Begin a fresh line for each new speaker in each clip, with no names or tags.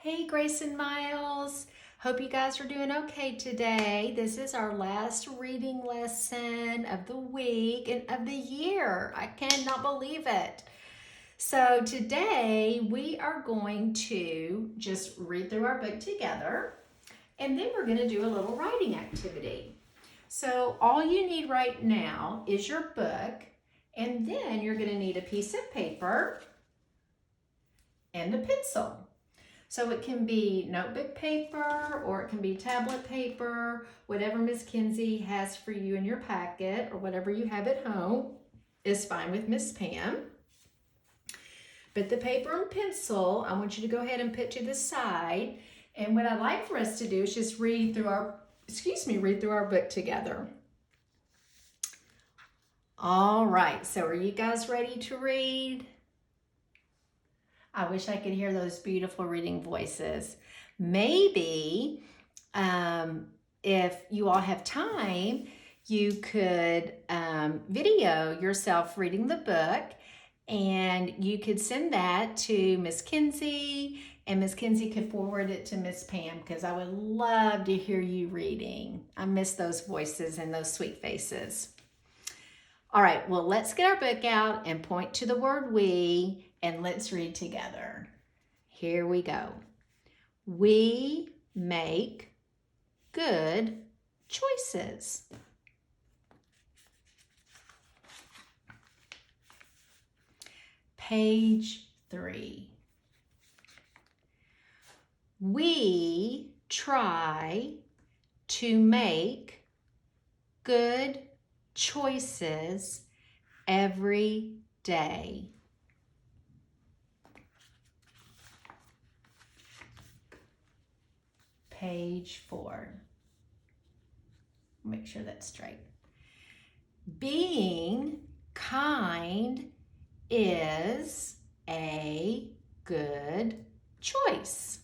Hey, Grace and Miles. Hope you guys are doing okay today. This is our last reading lesson of the week and of the year. I cannot believe it. So, today we are going to just read through our book together and then we're going to do a little writing activity. So, all you need right now is your book, and then you're going to need a piece of paper and a pencil. So it can be notebook paper or it can be tablet paper, whatever Miss Kinsey has for you in your packet or whatever you have at home is fine with Miss Pam. But the paper and pencil, I want you to go ahead and put to the side. And what I'd like for us to do is just read through our book together. All right, so are you guys ready to read? I wish I could hear those beautiful reading voices. Maybe if you all have time, you could video yourself reading the book, and you could send that to Miss Kinsey, and Miss Kinsey could forward it to Miss Pam because I would love to hear you reading. I miss those voices and those sweet faces. All right, well, let's get our book out and point to the word we, and let's read together. Here we go. We make good choices. Page 3. We try to make good choices every day. Page 4. Make sure that's straight. Being kind is a good choice.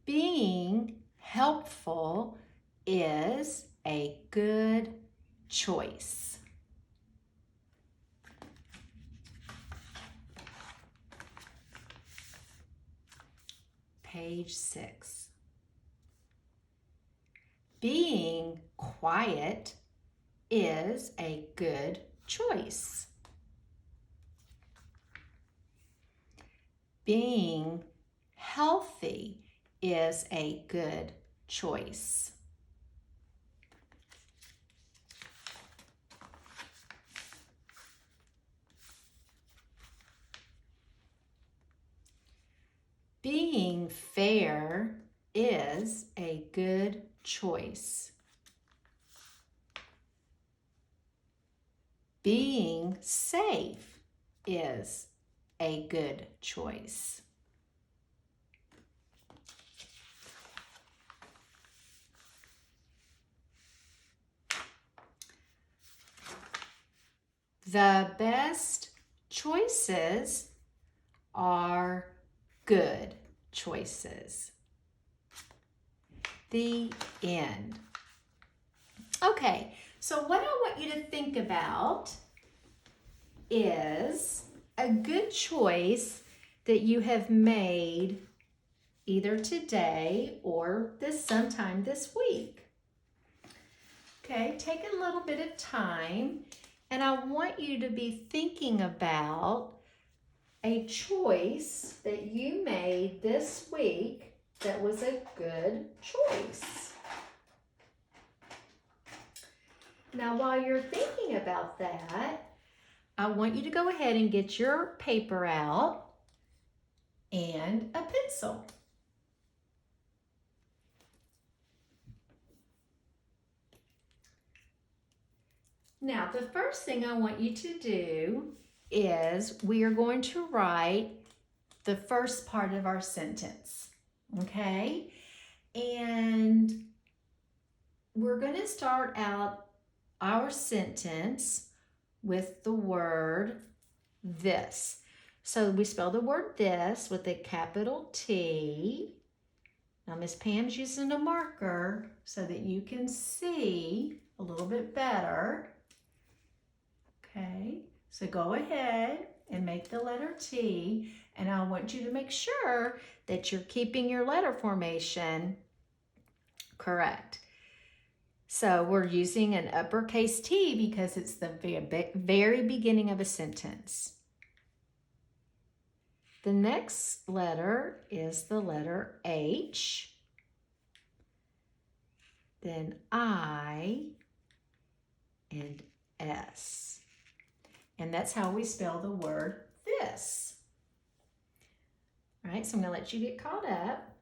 Being helpful is a good choice. Page 6. Being quiet is a good choice. Being healthy is a good choice. Being fair is a good choice. Being safe is a good choice. The best choices are good choices. The end. Okay, so what I want you to think about is a good choice that you have made either today or sometime this week. Okay, take a little bit of time, and I want you to be thinking about a choice that you made this week that was a good choice. Now, while you're thinking about that, I want you to go ahead and get your paper out and a pencil. Now, the first thing I want you to do is we are going to write the first part of our sentence, okay? And we're going to start out our sentence with the word this. So we spell the word this with a capital T. Now Miss Pam's using a marker so that you can see a little bit better. Okay, So go ahead and make the letter T, and I want you to make sure that you're keeping your letter formation correct. So we're using an uppercase T because it's the very beginning of a sentence. The next letter is the letter H, then I, and S. And that's how we spell the word this. All right, so I'm going to let you get caught up.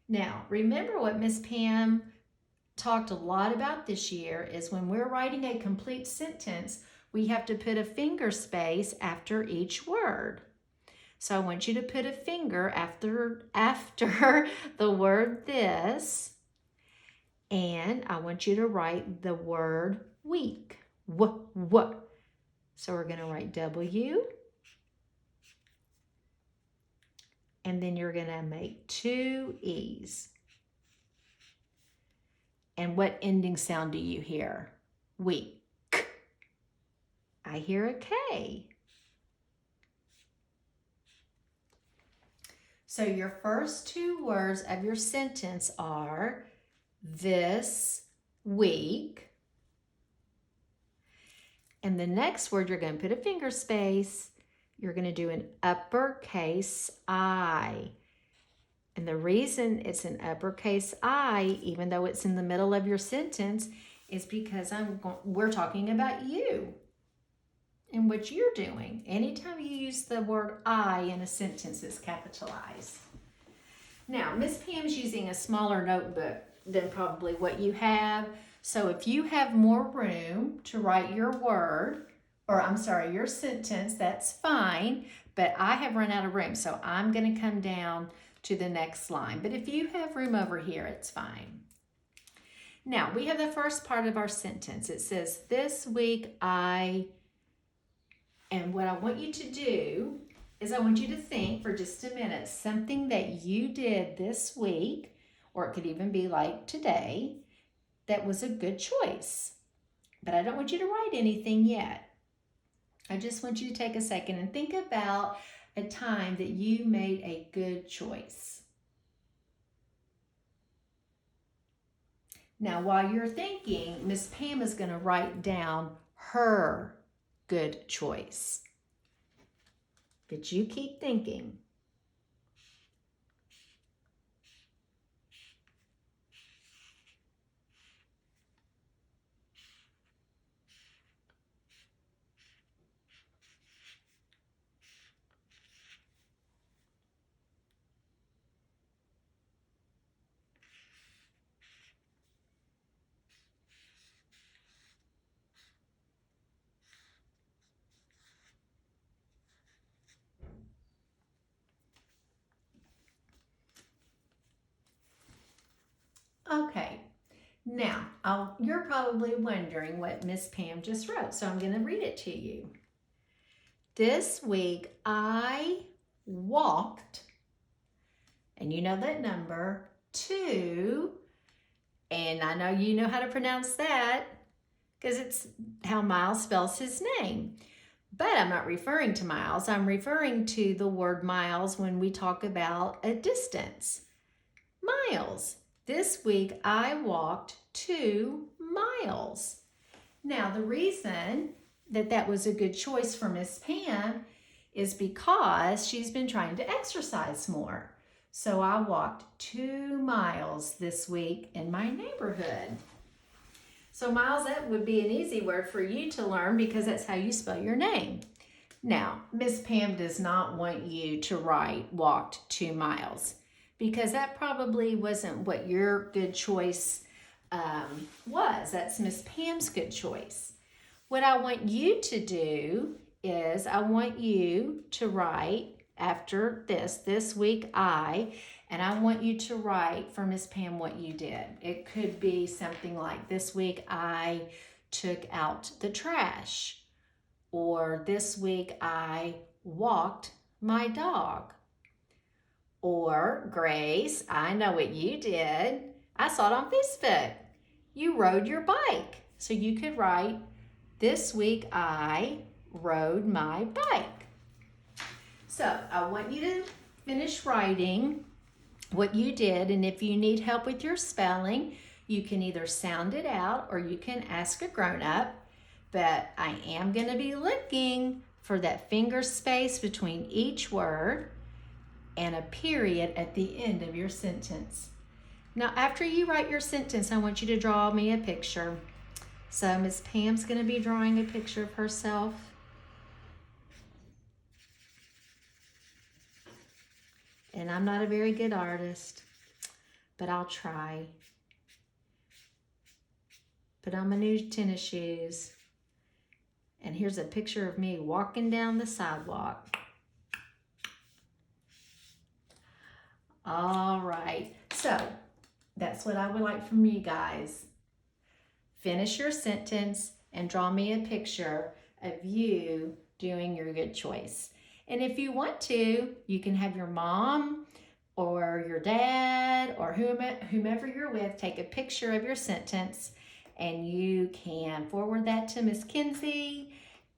Now, remember what Miss Pam talked a lot about this year is when we're writing a complete sentence, we have to put a finger space after each word. So I want you to put a finger after the word this, and I want you to write the word week. W. So we're going to write W, and then you're going to make 2 E's. And what ending sound do you hear? Week. I hear a K. So your first 2 words of your sentence are this week. And the next word, you're going to put a finger space. You're going to do an uppercase I. And the reason it's an uppercase I, even though it's in the middle of your sentence, is because we're talking about you and what you're doing. Anytime you use the word I in a sentence, it's capitalized. Now, Miss Pam's using a smaller notebook than probably what you have. So if you have more room to write your word, your sentence, that's fine. But I have run out of room, so I'm going to come down to the next line. But if you have room over here, it's fine. Now, we have the first part of our sentence. It says, this week I, and what I want you to do is I want you to think for just a minute, something that you did this week, or it could even be like today, that was a good choice. But I don't want you to write anything yet. I just want you to take a second and think about a time that you made a good choice. Now, while you're thinking, Miss Pam is going to write down her good choice. But you keep thinking. Okay, now you're probably wondering what Miss Pam just wrote, so I'm going to read it to you. This week I walked, and you know that number, 2, and I know you know how to pronounce that because it's how Miles spells his name. But I'm not referring to miles. I'm referring to the word miles when we talk about a distance. Miles. This week I walked 2 miles. Now the reason that was a good choice for Miss Pam is because she's been trying to exercise more. So I walked 2 miles this week in my neighborhood. So Miles, that would be an easy word for you to learn because that's how you spell your name. Now, Miss Pam does not want you to write walked 2 miles because that probably wasn't what your good choice was. That's Miss Pam's good choice. What I want you to do is I want you to write after this week and I want you to write for Miss Pam what you did. It could be something like, this week I took out the trash, or this week I walked my dog, or Grace, I know what you did. I saw it on Facebook. You rode your bike. So you could write, this week I rode my bike. So I want you to finish writing what you did, and if you need help with your spelling, you can either sound it out or you can ask a grown-up. But I am going to be looking for that finger space between each word and a period at the end of your sentence. Now, after you write your sentence, I want you to draw me a picture. So Miss Pam's going to be drawing a picture of herself. And I'm not a very good artist, but I'll try. Put on my new tennis shoes. And here's a picture of me walking down the sidewalk. All right, so that's what I would like from you guys. Finish your sentence and draw me a picture of you doing your good choice. And if you want to, you can have your mom or your dad or whomever you're with take a picture of your sentence, and you can forward that to Miss Kinsey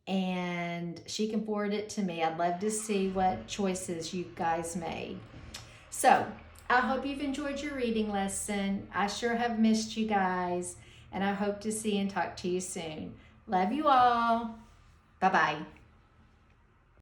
and she can forward it to me. I'd love to see what choices you guys made. So I hope you've enjoyed your reading lesson. I sure have missed you guys, and I hope to see and talk to you soon. Love you all. Bye-bye.